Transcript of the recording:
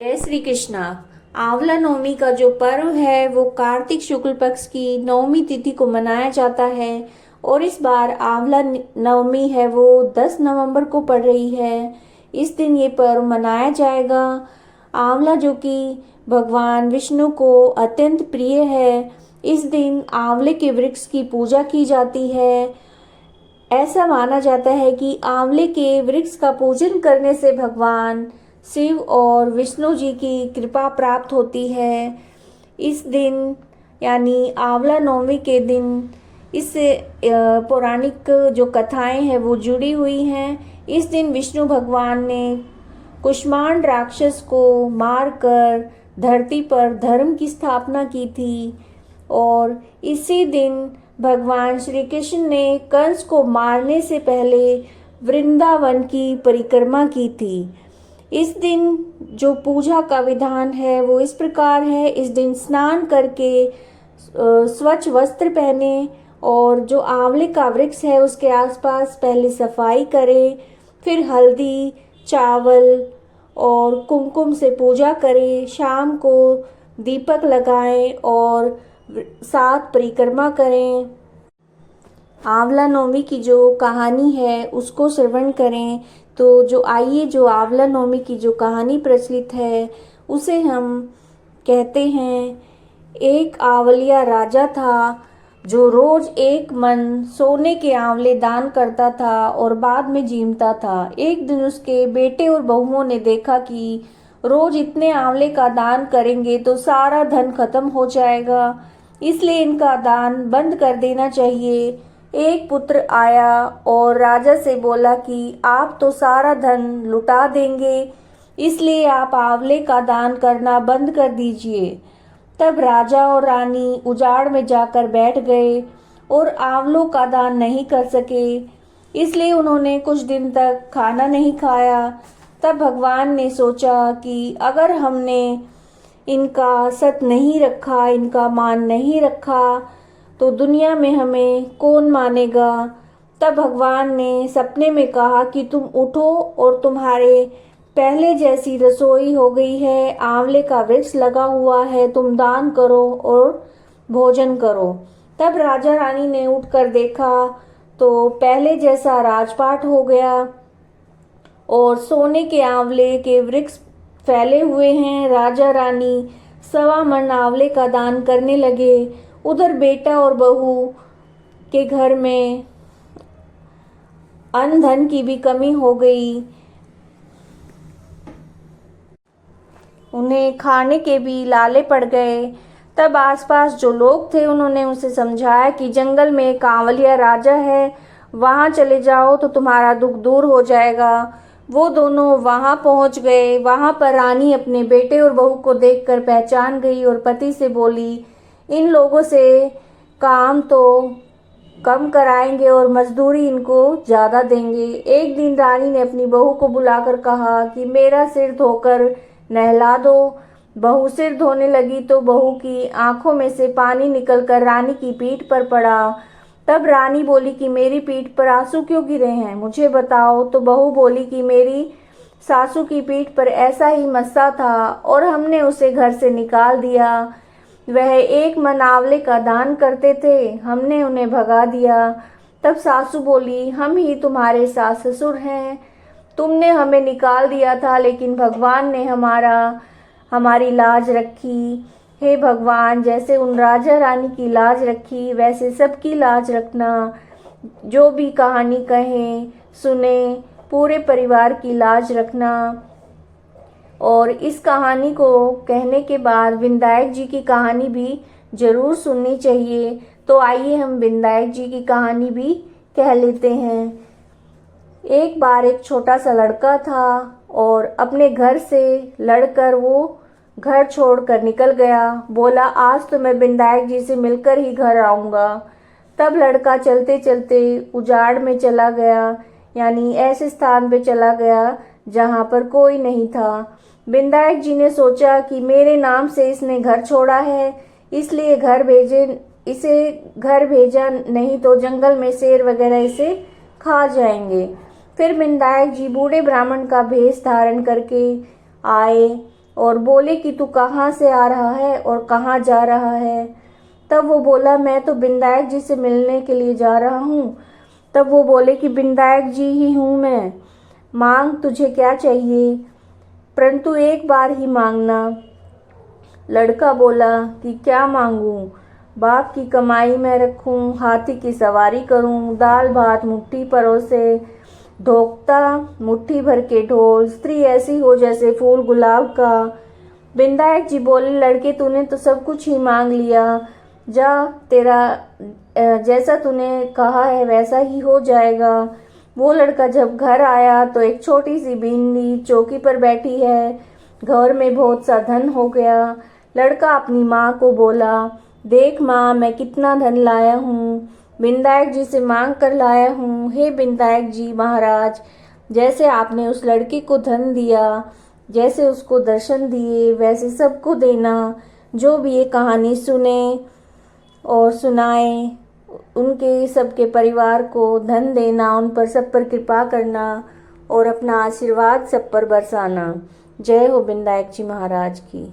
जय श्री कृष्णा। आंवला नवमी का जो पर्व है वो कार्तिक शुक्ल पक्ष की नवमी तिथि को मनाया जाता है और इस बार आंवला नवमी है वो 10 नवंबर को पड़ रही है। इस दिन ये पर्व मनाया जाएगा। आंवला जो कि भगवान विष्णु को अत्यंत प्रिय है, इस दिन आंवले के वृक्ष की पूजा की जाती है। ऐसा माना जाता है कि आंवले के वृक्ष का पूजन करने से भगवान शिव और विष्णु जी की कृपा प्राप्त होती है। इस दिन यानी आंवला नवमी के दिन इससे पौराणिक जो कथाएं हैं वो जुड़ी हुई हैं। इस दिन विष्णु भगवान ने कुष्मांड राक्षस को मारकर धरती पर धर्म की स्थापना की थी और इसी दिन भगवान श्री कृष्ण ने कंस को मारने से पहले वृंदावन की परिक्रमा की थी। इस दिन जो पूजा का विधान है वो इस प्रकार है। इस दिन स्नान करके स्वच्छ वस्त्र पहने और जो आंवले का वृक्ष है उसके आसपास पहले सफाई करें, फिर हल्दी, चावल और कुमकुम से पूजा करें। शाम को दीपक लगाएं और 7 परिक्रमा करें। आंवला नवमी की जो कहानी है उसको श्रवण करें। तो जो आंवला नवमी की जो कहानी प्रचलित है उसे हम कहते हैं। एक आंवलिया राजा था जो रोज एक मन सोने के आंवले दान करता था और बाद में जीमता था। एक दिन उसके बेटे और बहुओं ने देखा कि रोज इतने आंवले का दान करेंगे तो सारा धन खत्म हो जाएगा, इसलिए इनका दान बंद कर देना चाहिए। एक पुत्र आया और राजा से बोला कि आप तो सारा धन लुटा देंगे, इसलिए आप आंवले का दान करना बंद कर दीजिए। तब राजा और रानी उजाड़ में जाकर बैठ गए और आंवलों का दान नहीं कर सके, इसलिए उन्होंने कुछ दिन तक खाना नहीं खाया। तब भगवान ने सोचा कि अगर हमने इनका सत नहीं रखा, इनका मान नहीं रखा, तो दुनिया में हमें कौन मानेगा। तब भगवान ने सपने में कहा कि तुम उठो और तुम्हारे पहले जैसी रसोई हो गई है, आंवले का वृक्ष लगा हुआ है, तुम दान करो और भोजन करो। तब राजा रानी ने उठकर देखा तो पहले जैसा राजपाट हो गया और सोने के आंवले के वृक्ष फैले हुए हैं। राजा रानी 1.25 मन आंवले का दान करने लगे। उधर बेटा और बहू के घर में अन्न धन की भी कमी हो गई, उन्हें खाने के भी लाले पड़ गए। तब आसपास जो लोग थे उन्होंने उसे समझाया कि जंगल में एक आंवलिया राजा है, वहाँ चले जाओ तो तुम्हारा दुख दूर हो जाएगा। वो दोनों वहाँ पहुँच गए। वहाँ पर रानी अपने बेटे और बहू को देखकर पहचान गई और पति से बोली, इन लोगों से काम तो कम कराएंगे और मजदूरी इनको ज़्यादा देंगे। एक दिन रानी ने अपनी बहू को बुलाकर कहा कि मेरा सिर धोकर नहला दो। बहू सिर धोने लगी तो बहू की आंखों में से पानी निकलकर रानी की पीठ पर पड़ा। तब रानी बोली कि मेरी पीठ पर आंसू क्यों गिरे हैं, मुझे बताओ। तो बहू बोली कि मेरी सासू की पीठ पर ऐसा ही मस्सा था और हमने उसे घर से निकाल दिया। वह 1 मन आंवले का दान करते थे, हमने उन्हें भगा दिया। तब सासू बोली, हम ही तुम्हारे सास ससुर हैं, तुमने हमें निकाल दिया था लेकिन भगवान ने हमारी लाज रखी। हे भगवान, जैसे उन राजा रानी की लाज रखी वैसे सबकी लाज रखना। जो भी कहानी कहें सुने, पूरे परिवार की लाज रखना। और इस कहानी को कहने के बाद विनायक जी की कहानी भी जरूर सुननी चाहिए। तो आइए हम विनायक जी की कहानी भी कह लेते हैं। एक बार एक छोटा सा लड़का था और अपने घर से लड़कर वो घर छोड़कर निकल गया। बोला, आज तो मैं विनायक जी से मिलकर ही घर आऊँगा। तब लड़का चलते चलते उजाड़ में चला गया, यानी ऐसे स्थान पे चला गया जहाँ पर कोई नहीं था। विनायक जी ने सोचा कि मेरे नाम से इसने घर छोड़ा है, इसलिए इसे घर भेजा, नहीं तो जंगल में शेर वगैरह इसे खा जाएंगे। फिर विनायक जी बूढ़े ब्राह्मण का भेष धारण करके आए और बोले कि तू कहाँ से आ रहा है और कहाँ जा रहा है। तब वो बोला, मैं तो विनायक जी से मिलने के लिए जा रहा हूँ। तब वो बोले कि विनायक जी ही हूँ मैं, मांग तुझे क्या चाहिए, परंतु एक बार ही मांगना। लड़का बोला कि क्या मांगूं, बाप की कमाई में रखूं, हाथी की सवारी करूं, दाल भात मुट्ठी परोसे, ढोकता मुट्ठी भर के ढोल, स्त्री ऐसी हो जैसे फूल गुलाब का। विनायक जी बोले, लड़के तूने तो सब कुछ ही मांग लिया, जा तेरा जैसा तूने कहा है वैसा ही हो जाएगा। वो लड़का जब घर आया तो एक छोटी सी बिंदी चौकी पर बैठी है, घर में बहुत सा धन हो गया। लड़का अपनी माँ को बोला, देख माँ मैं कितना धन लाया हूँ, विनायक जी से मांग कर लाया हूँ। हे विनायक जी महाराज, जैसे आपने उस लड़के को धन दिया, जैसे उसको दर्शन दिए, वैसे सबको देना। जो भी ये कहानी सुने और सुनाए, उनके सबके परिवार को धन देना, उन पर सब पर कृपा करना और अपना आशीर्वाद सब पर बरसाना। जय हो विनायक जी महाराज की।